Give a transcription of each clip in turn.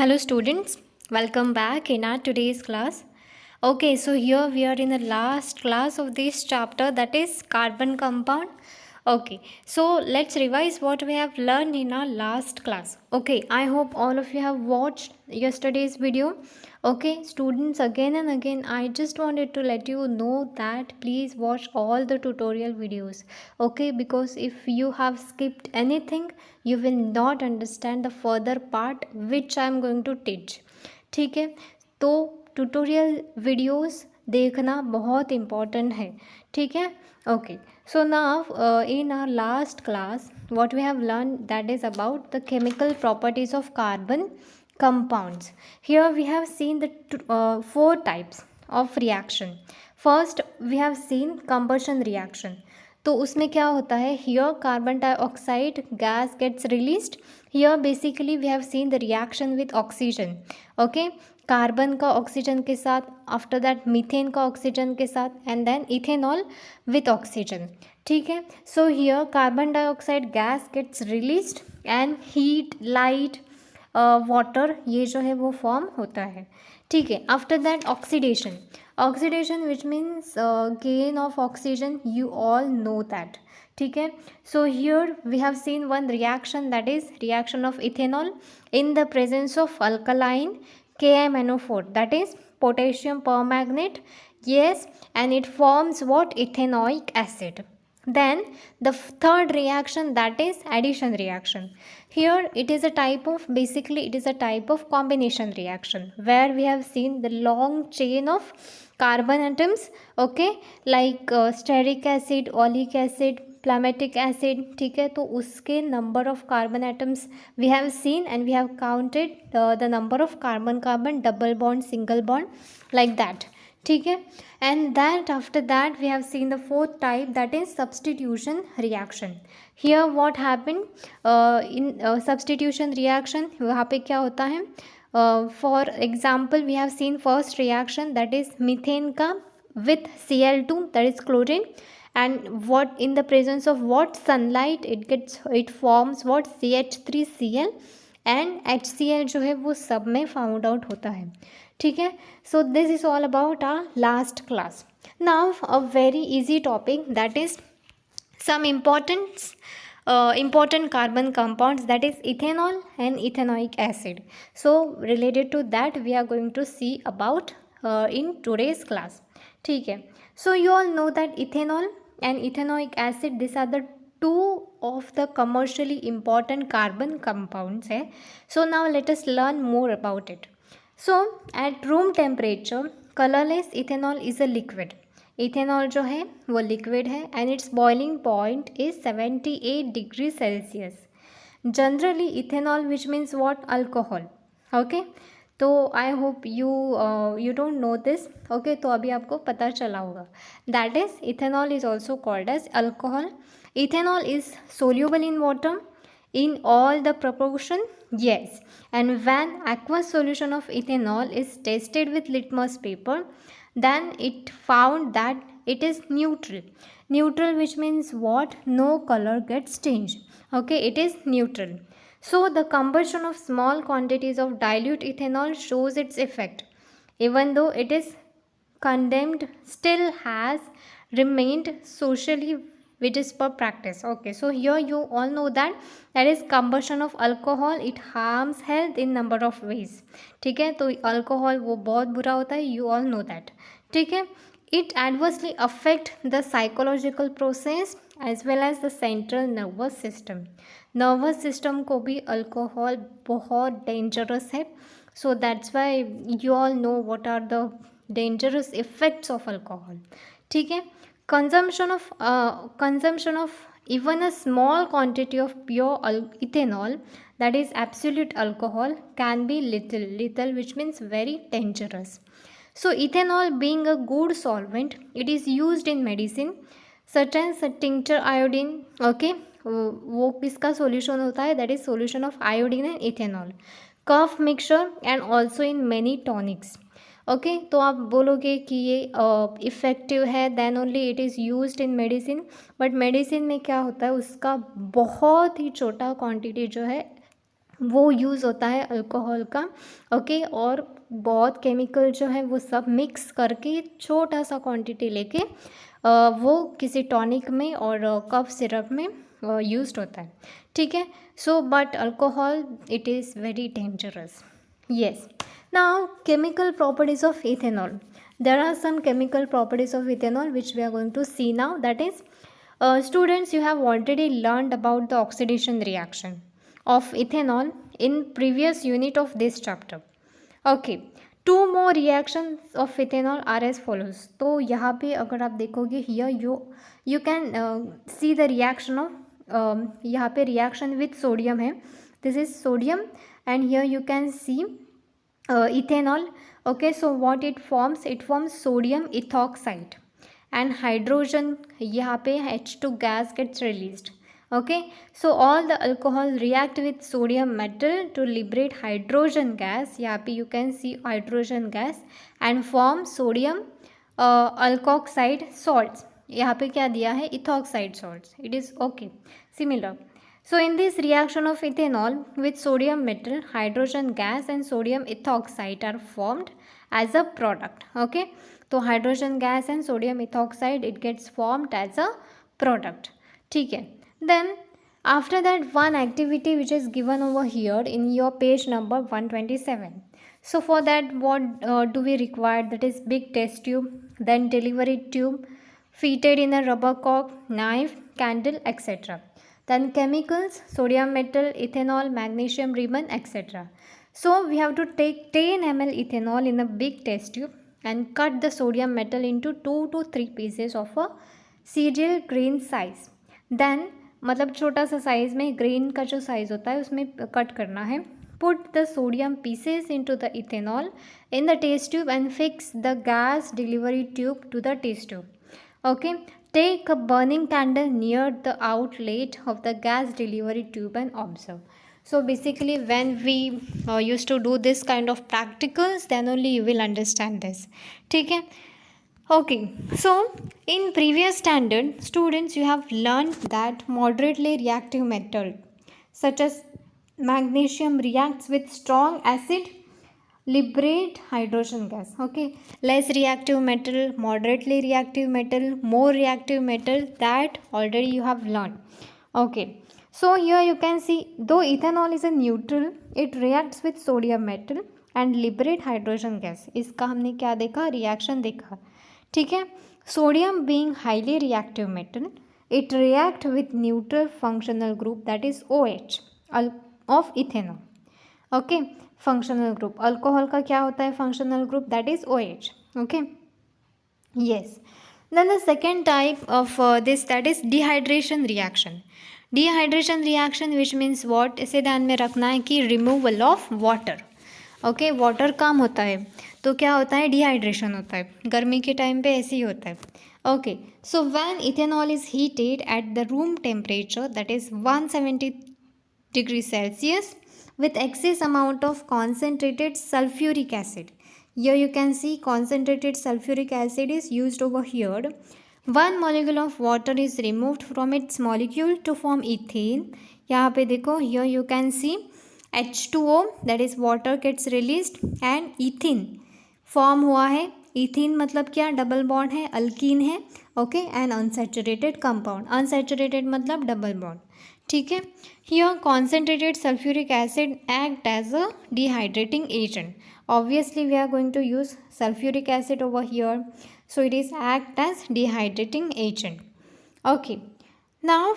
Hello students, welcome back in our today's class. Okay, so here we are in the last class of this chapter, that is carbon compound. Okay, so let's revise what we have learned in our last class. Okay, I hope all of you have watched yesterday's video. Okay, students, again and again I just wanted to let you know that please watch all the tutorial videos. Okay, because if you have skipped anything you will not understand the further part which I am going to teach. ठीक है, तो tutorial videos देखना बहुत important है. ठीक है. Okay, so now in our last class what we have learned, that is about the chemical properties of carbon compounds. Here we have seen the four types of reaction. First we have seen combustion reaction. तो उसमें क्या होता है, here carbon dioxide gas gets released. Here basically we have seen the reaction with oxygen. Okay, carbon का oxygen के साथ, after that methane का oxygen के साथ, and then ethanol with oxygen. ठीक है. So here carbon dioxide gas gets released and heat, light, water, ये जो है वो फॉर्म होता है. ठीक है. After that oxidation. Oxidation which means gain of oxygen, you all know that. ठीक है. So here we have seen one reaction, that is reaction of ethanol in the presence of alkaline KMNO4, that is potassium permanganate. Yes, and it forms what? Ethanoic acid. Then the third reaction, that is addition reaction. Here it is a type of, basically it is a type of combination reaction where we have seen the long chain of carbon atoms. Okay, like stearic acid, oleic acid, palmitic acid. ठीक है. तो उसके number of carbon atoms we have seen and we have counted the number of carbon carbon, double bond, single bond, like that. ठीक है. And that after that we have seen the fourth type, that is substitution reaction. Here what happen in substitution reaction, वहाँ पे क्या होता है, for example we have seen first reaction, that is methane का with Cl2, that is chlorine. And what, in the presence of what? Sunlight, it forms what? CH3Cl, and HCl जो है वो सब में फाउंड आउट होता है. ठीक है. So this is all about our last class. Now a very easy topic, that is some important carbon compounds, that is ethanol and ethanoic acid. So related to that we are going to see about in today's class. ठीक है. So you all know that ethanol and ethanoic acid, these are the two of the commercially important carbon compounds है. So now let us learn more about it. So at room temperature colorless ethanol is a liquid. Ethanol जो है वो liquid है and its boiling point is 78 degree Celsius. Generally ethanol which means what? Alcohol. Okay, तो I hope you don't know this. Okay, तो अभी आपको पता चला होगा. That is ethanol is also called as alcohol. Ethanol is soluble in water in all the proportion. Yes, and when aqueous solution of ethanol is tested with litmus paper, then it found that it is neutral. Neutral which means what? No color gets changed. Okay, it is neutral. So the combustion of small quantities of dilute ethanol shows its effect. Even though it is condemned, still has remained socially, which is per practice. Okay, so here you all know that is combustion of alcohol, it harms health in number of ways. ठीक है. तो alcohol वो बहुत बुरा होता है, you all know that. ठीक है. It adversely affect the psychological process as well as the central nervous system. Nervous system को भी अल्कोहल बहुत dangerous है. So that's why you all know what are the dangerous effects of alcohol. ठीक है. Consumption of even a small quantity of pure ethanol, that is absolute alcohol, can be lethal, which means very dangerous. So ethanol being a good solvent, it is used in medicine such as tincture iodine. Okay, वो किसका solution होता है? That is solution of iodine and ethanol. Cough mixture and also in many tonics. ओके, तो आप बोलोगे कि ये इफ़ेक्टिव है, then only it is used in medicine. But medicine में क्या होता है, उसका बहुत ही छोटा क्वांटिटी जो है वो यूज़ होता है अल्कोहल का। ओके, और बहुत केमिकल जो है वो सब मिक्स करके छोटा सा क्वांटिटी लेके वो किसी टॉनिक में और कफ सिरप में यूज्ड होता है। ठीक है, so but alcohol it is very dangerous. Yes. Now, chemical properties of ethanol. There are some chemical properties of ethanol which we are going to see now. That is, students, you have already learned about the oxidation reaction of ethanol in previous unit of this chapter. Okay. Two more reactions of ethanol are as follows. तो यहाँ पे अगर आप देखोगे here you can see the reaction of यहाँ पे reaction with sodium है. This is sodium and here you can see ethanol. Okay, so what it forms sodium ethoxide and hydrogen, यहाँ पे H2 gas gets released. Okay, so all the alcohols react with sodium metal to liberate hydrogen gas. यहाँ पे you can see hydrogen gas and form sodium alkoxide salts. यहाँ पे क्या दिया है, ethoxide salts. It is okay, similar. So in this reaction of ethanol with sodium metal, hydrogen gas and sodium ethoxide are formed as a product. Okay, so hydrogen gas and sodium ethoxide it gets formed as a product. ठीक है, then after that one activity which is given over here in your page number 127. So for that what do we require? That is big test tube, then delivery tube, fitted in a rubber cork, knife, candle, etc. Then chemicals, sodium metal, ethanol, magnesium ribbon, etc. So we have to take 10 ml ethanol in a big test tube and cut the sodium metal into 2 to 3 pieces of a cereal grain size. Then मतलब छोटा सा size में grain का जो size होता है उसमें cut करना है. Put the sodium pieces into the ethanol in the test tube and fix the gas delivery tube to the test tube. Okay, take a burning candle near the outlet of the gas delivery tube and observe. So basically when we used to do this kind of practicals, then only you will understand this. ठीक है. Okay, so in previous standard students you have learned that moderately reactive metal such as magnesium reacts with strong acid, liberate hydrogen gas. Okay, less reactive metal, moderately reactive metal, more reactive metal, that already you have learned. Okay, so here you can see though ethanol is a neutral, it reacts with sodium metal and liberate hydrogen gas. इसका हमने क्या देखा, reaction देखा. ठीक है, sodium being highly reactive metal, it react with neutral functional group that is OH of ethanol. Okay, functional group alcohol का क्या होता है functional group, that is OH. Okay, yes. Then the second type of this, that is dehydration reaction. Dehydration reaction which means what, इसे ध्यान में रखना है कि removal of water. Okay, water कम होता है तो क्या होता है, डिहाइड्रेशन होता है. गर्मी के टाइम पे ऐसे ही होता है. Okay, so when ethanol is heated at the room temperature that is 170 degree Celsius with excess amount of concentrated sulfuric acid. Here you can see concentrated sulfuric acid is used over here. One molecule of water is removed from its molecule to form ethane. यहाँ पे देखो, here you can see H2O that is water gets released and ethene form हुआ है. ethene मतलब क्या, double bond है, alkyne है. Okay, and unsaturated compound, unsaturated मतलब डबल बॉन्ड. ठीक है, here concentrated sulfuric acid act as a dehydrating agent. Obviously we are going to use sulfuric acid over here, so it is act as dehydrating agent. Okay, now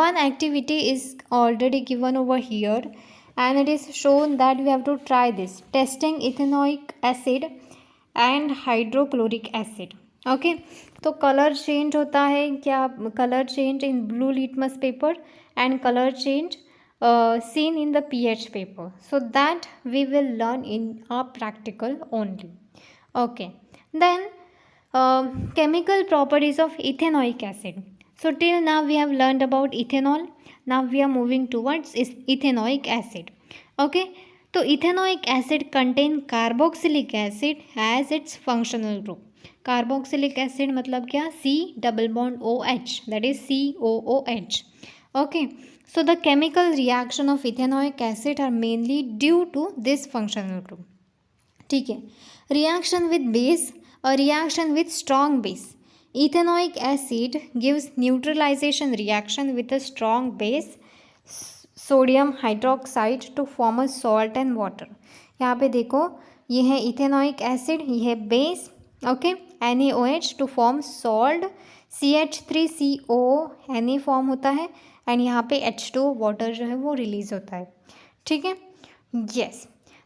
one activity is already given over here and it is shown that we have to try this, testing ethanoic acid and hydrochloric acid. Okay, तो colour change होता है क्या, colour change in blue litmus paper and colour change seen in the pH paper. So that we will learn in our practical only. Okay, then chemical properties of ethanoic acid. So till now we have learned about ethanol. Now we are moving towards ethanoic acid. Okay, तो ethanoic acid contain carboxylic acid as its functional group. Carboxylic acid मतलब क्या, C double bond OH, that is COOH. Okay, So the chemical reaction of ethanoic acid are mainly due to this functional group. ठीक है. Reaction with base or reaction with strong base. Ethanoic acid gives neutralization reaction with a strong base sodium hydroxide to form a salt and water. यहाँ पे देखो ये है ethanoic acid, ये है base, okay, NaOH to form salt, CH3CO Na form होता है and यहाँ पे H2 वाटर जो है वो रिलीज होता है. ठीक है. Yes.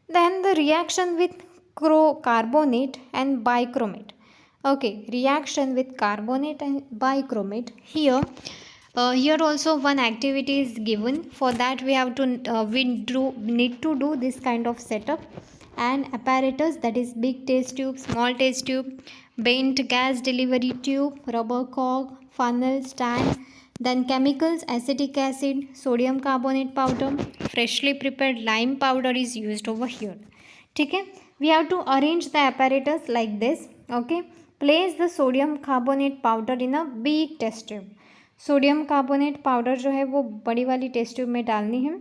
Then the reaction with carbonate and bichromate. Okay, reaction with carbonate and bichromate. Here also one activity is given. For that we have to need to do this kind of setup and apparatus, that is big test tube, small test tube, bent gas delivery tube, rubber cork, funnel stand, then chemicals, acetic acid, sodium carbonate powder, freshly prepared lime powder is used over here. ठीक है. We have to arrange the apparatus like this. Okay, place the sodium carbonate powder in a big test tube. Sodium carbonate powder जो है वो बड़ी वाली test tube में डालनी है.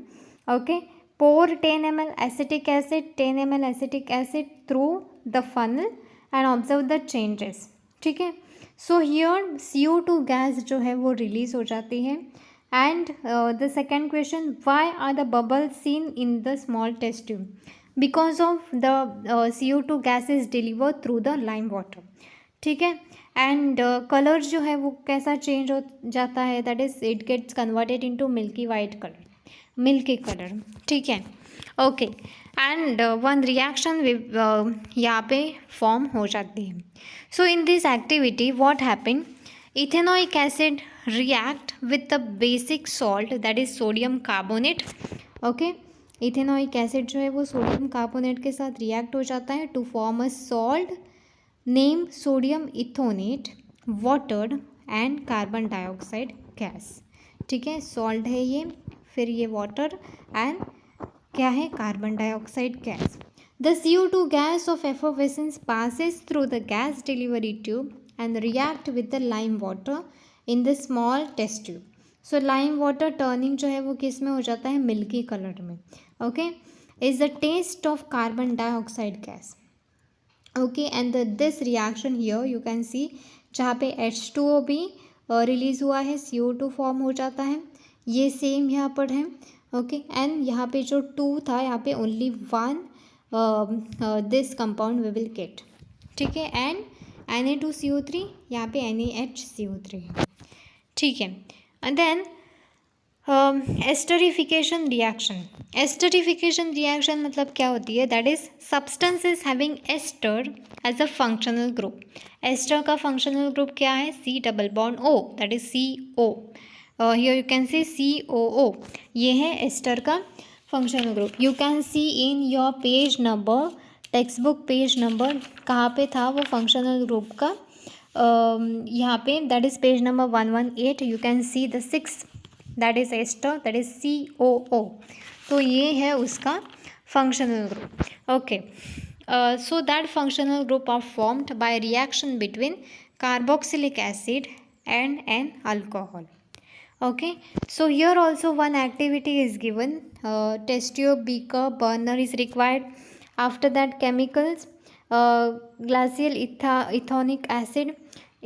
Okay, pour 10 ml acetic acid, 10 ml acetic acid through the funnel and observe the changes. ठीक है. सो हियर CO2 गैस जो है वो रिलीज हो जाती है. And the second question, why are the bubble seen in the small test tube? Because of the CO2 gas is delivered through the lime water. ठीक है. एंड कलर जो है वो कैसा चेंज हो जाता है, that is it gets converted into milky white colour, milky colour. ठीक है. ओके, एंड वन रिएक्शन यहाँ पे फॉर्म हो जाती है. So in this activity what happen, ethanoic acid react with the basic salt that is sodium carbonate. Okay, ethanoic acid जो है वो सोडियम कार्बोनेट के साथ रिएक्ट हो जाता है to form a salt name sodium ethanoate, water and carbon dioxide gas. ठीक है, सॉल्ट है ये, फिर ये वाटर एंड क्या है, carbon dioxide gas. The CO2 gas of effervescence passes through the gas delivery tube and react with the lime water in the small test tube. So lime water turning जो है वो किस में हो जाता है, मिल्की कलर में. Okay, is the test of carbon dioxide gas. Okay, and this reaction here you can see, जहाँ पे H2O भी रिलीज हुआ है, CO2 फॉर्म हो जाता है, ये सेम यहाँ पर है. ओके, एंड यहाँ पे जो 2 था, यहाँ पे only 1 this compound we will get. ठीक है. एंड Na2CO3, यहाँ पे NaHCO3 है. ठीक है. And then esterification reaction. Esterification reaction मतलब क्या होती है, that is substances having ester as a functional group. Ester का फंक्शनल ग्रुप क्या है, C double bond O, that is CO. Here you can see COO, ये है एस्टर का functional group. You can see in your page number, text book page number कहाँ पे था वो फंक्शनल ग्रुप का, यहाँ पे that is page number 118. You can see the 6, that is ester, that is COO. तो ये है उसका functional group. Okay, so that functional group are formed by reaction between carboxylic acid and an alcohol. Okay, so here also one activity is given. Test tube, beaker, burner is required. After that chemicals, glacial ethanoic acid,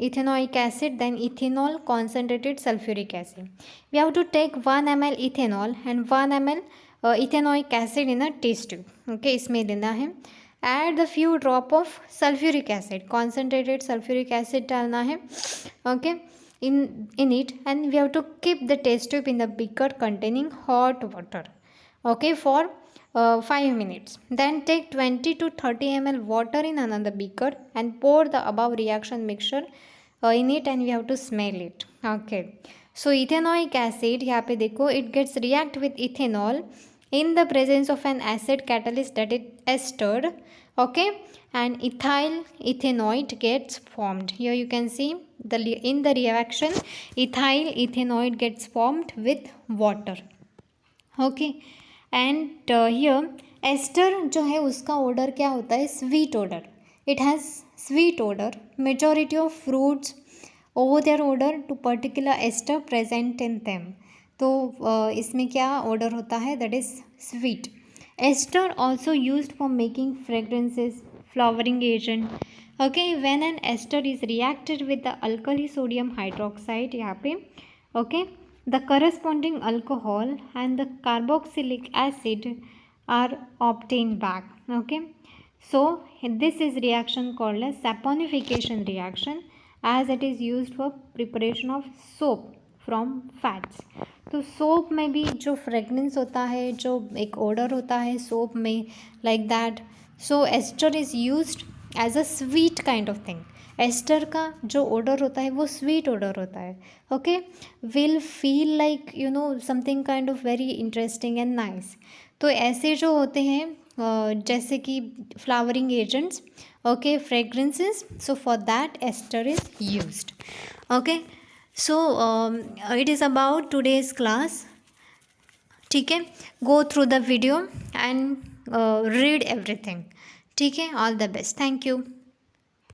ethanoic acid, then ethanol, concentrated sulfuric acid. We have to take 1 ml ethanol and 1 ml ethanoic acid in a test tube. Okay, इसमें देना है. Add the few drop of sulfuric acid, concentrated sulfuric acid डालना है. Okay, in it, and we have to keep the test tube in the beaker containing hot water. Okay, for 5 minutes. Then take 20 to 30 ml water in another beaker and pour the above reaction mixture in it, and we have to smell it. Okay, so ethanoic acid, यहाँ पे देखो, it gets react with ethanol in the presence of an acid catalyst that is ester. Okay, and ethyl ethanoid gets formed. Here you can see in the reaction ethyl ethanoid gets formed with water. Okay, and here ester जो है उसका odor क्या होता है, sweet odor. It has sweet odor. Majority of fruits owe their odor to particular ester present in them. तो इसमें क्या odour होता है, that is sweet. Ester also used for making fragrances, flavouring agent. Okay, when an ester is reacted with the alkali sodium hydroxide, यहाँ पे okay, the corresponding alcohol and the carboxylic acid are obtained back. Okay, so this is reaction called as saponification reaction, as it is used for preparation of soap from fats. तो soap में भी जो fragrance होता है, जो एक order होता है सोप में, like that, so ester is used as a sweet kind of thing. Ester का जो ऑर्डर होता है वो स्वीट ऑर्डर होता है. Okay, will feel like you know something kind of very interesting and nice. तो ऐसे जो होते हैं जैसे कि flavouring agents, okay, fragrances, so for that ester is used. Okay, so it is about today's class. ठीक है, go through the video and read everything. ठीक है, all the best, thank you.